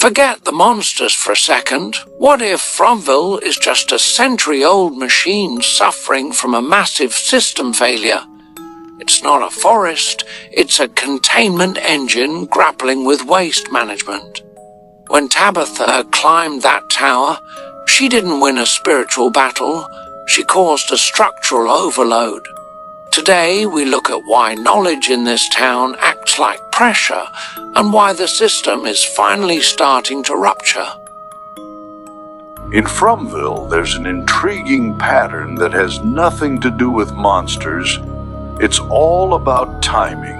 Forget the monsters for a second. What if Fromville is just a century-old machine suffering from a massive system failure? It's not a forest, it's a containment engine grappling with waste management. When Tabitha climbed that tower, she didn't win a spiritual battle, she caused a structural overload. Today we look at why knowledge in this town acts like pressure and why the system is finally starting to rupture. In Fromville, there's an intriguing pattern that has nothing to do with monsters. It's all about timing.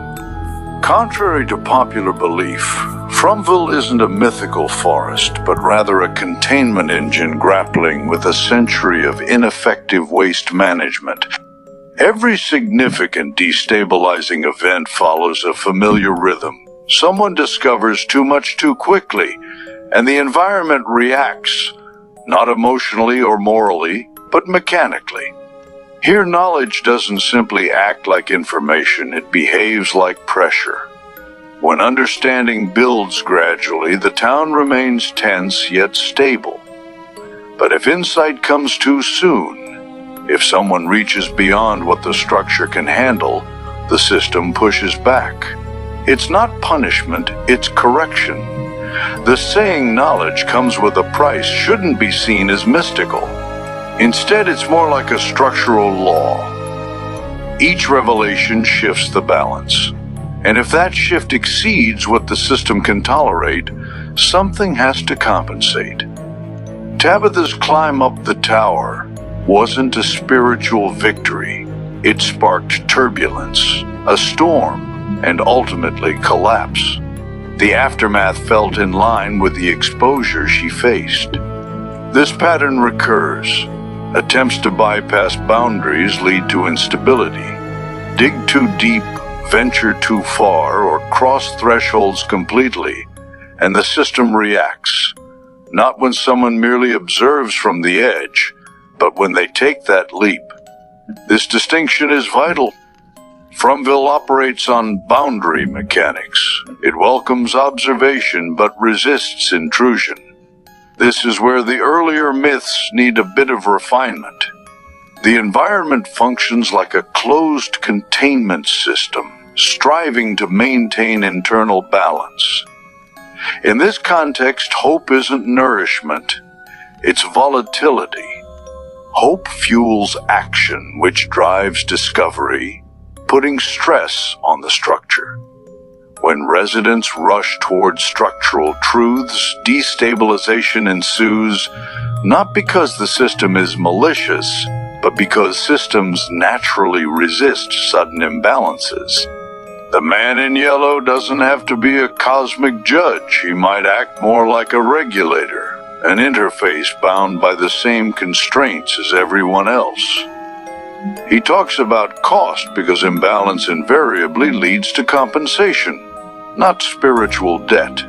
Contrary to popular belief, Fromville isn't a mythical forest, but rather a containment engine grappling with a century of ineffective waste management. Every significant destabilizing event follows a familiar rhythm. Someone discovers too much too quickly, and the environment reacts, not emotionally or morally, but mechanically. Here, knowledge doesn't simply act like information, it behaves like pressure. When understanding builds gradually, the town remains tense yet stable. But if insight comes too soon, if someone reaches beyond what the structure can handle, the system pushes back. It's not punishment, it's correction. The saying knowledge comes with a price shouldn't be seen as mystical. Instead, it's more like a structural law. Each revelation shifts the balance. And if that shift exceeds what the system can tolerate, something has to compensate. Tabitha's climb up the tower wasn't a spiritual victory. It sparked turbulence, a storm, and ultimately collapse. The aftermath felt in line with the exposure she faced. This pattern recurs. Attempts to bypass boundaries lead to instability. Dig too deep, venture too far, or cross thresholds completely, and the system reacts. Not when someone merely observes from the edge, but when they take that leap. This distinction is vital. Fromville operates on boundary mechanics. It welcomes observation but resists intrusion. This is where the earlier myths need a bit of refinement. The environment functions like a closed containment system, striving to maintain internal balance. In this context, hope isn't nourishment, it's volatility. Hope fuels action, which drives discovery, putting stress on the structure. When residents rush towards structural truths, destabilization ensues, not because the system is malicious, but because systems naturally resist sudden imbalances. The man in yellow doesn't have to be a cosmic judge. He might act more like a regulator, an interface bound by the same constraints as everyone else. He talks about cost because imbalance invariably leads to compensation, not spiritual debt,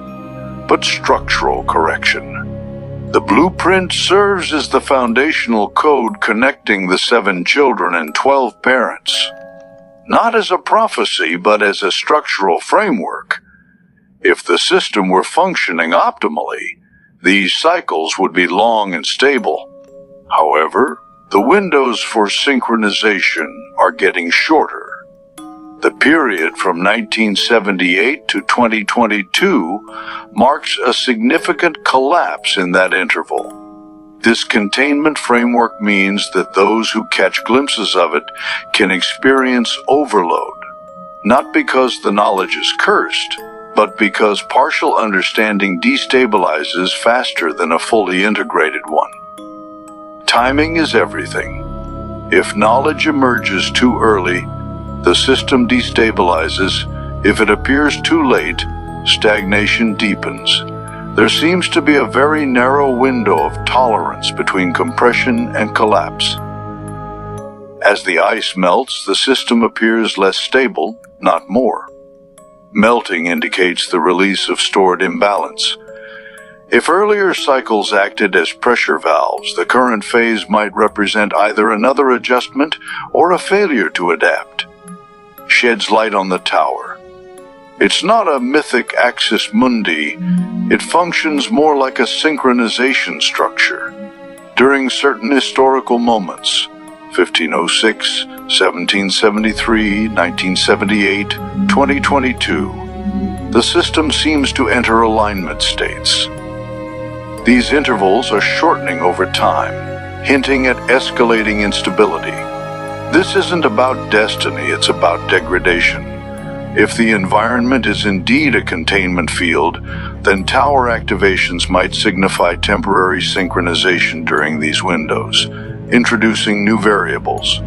but structural correction. The blueprint serves as the foundational code connecting the 7 children and 12 parents, not as a prophecy, but as a structural framework. If the system were functioning optimally, these cycles would be long and stable. However, the windows for synchronization are getting shorter. The period from 1978 to 2022 marks a significant collapse in that interval. This containment framework means that those who catch glimpses of it can experience overload, not because the knowledge is cursed, but because partial understanding destabilizes faster than a fully integrated one. Timing is everything. If knowledge emerges too early, the system destabilizes. If it appears too late, stagnation deepens. There seems to be a very narrow window of tolerance between compression and collapse. As the ice melts, the system appears less stable, not more. Melting indicates the release of stored imbalance. If earlier cycles acted as pressure valves, the current phase might represent either another adjustment or a failure to adapt. Sheds light on the tower. It's not a mythic axis mundi. It functions more like a synchronization structure. During certain historical moments, 1506, 1773, 1978, 2022, the system seems to enter alignment states. These intervals are shortening over time, hinting at escalating instability. This isn't about destiny, it's about degradation. If the environment is indeed a containment field, then tower activations might signify temporary synchronization during these windows, introducing new variables.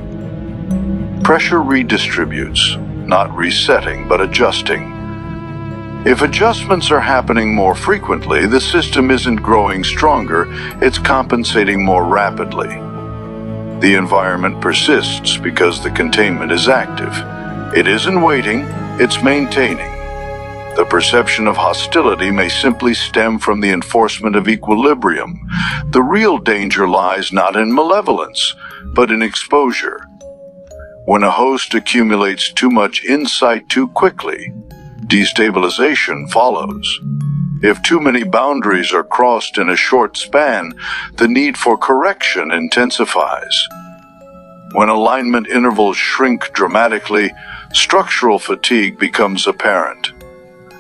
Pressure redistributes, not resetting, but adjusting. If adjustments are happening more frequently, the system isn't growing stronger, it's compensating more rapidly. The environment persists because the containment is active. It isn't waiting, it's maintaining. The perception of hostility may simply stem from the enforcement of equilibrium. The real danger lies not in malevolence, but in exposure. When a host accumulates too much insight too quickly, destabilization follows. If too many boundaries are crossed in a short span, the need for correction intensifies. When alignment intervals shrink dramatically, structural fatigue becomes apparent.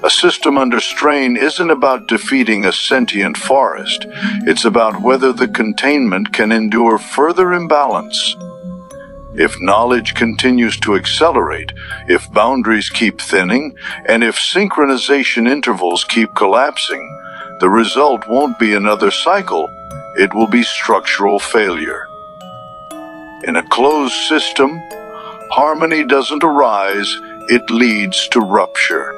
A system under strain isn't about defeating a sentient forest. It's about whether the containment can endure further imbalance. If knowledge continues to accelerate, if boundaries keep thinning, and if synchronization intervals keep collapsing, the result won't be another cycle, it will be structural failure. In a closed system, harmony doesn't arise, it leads to rupture.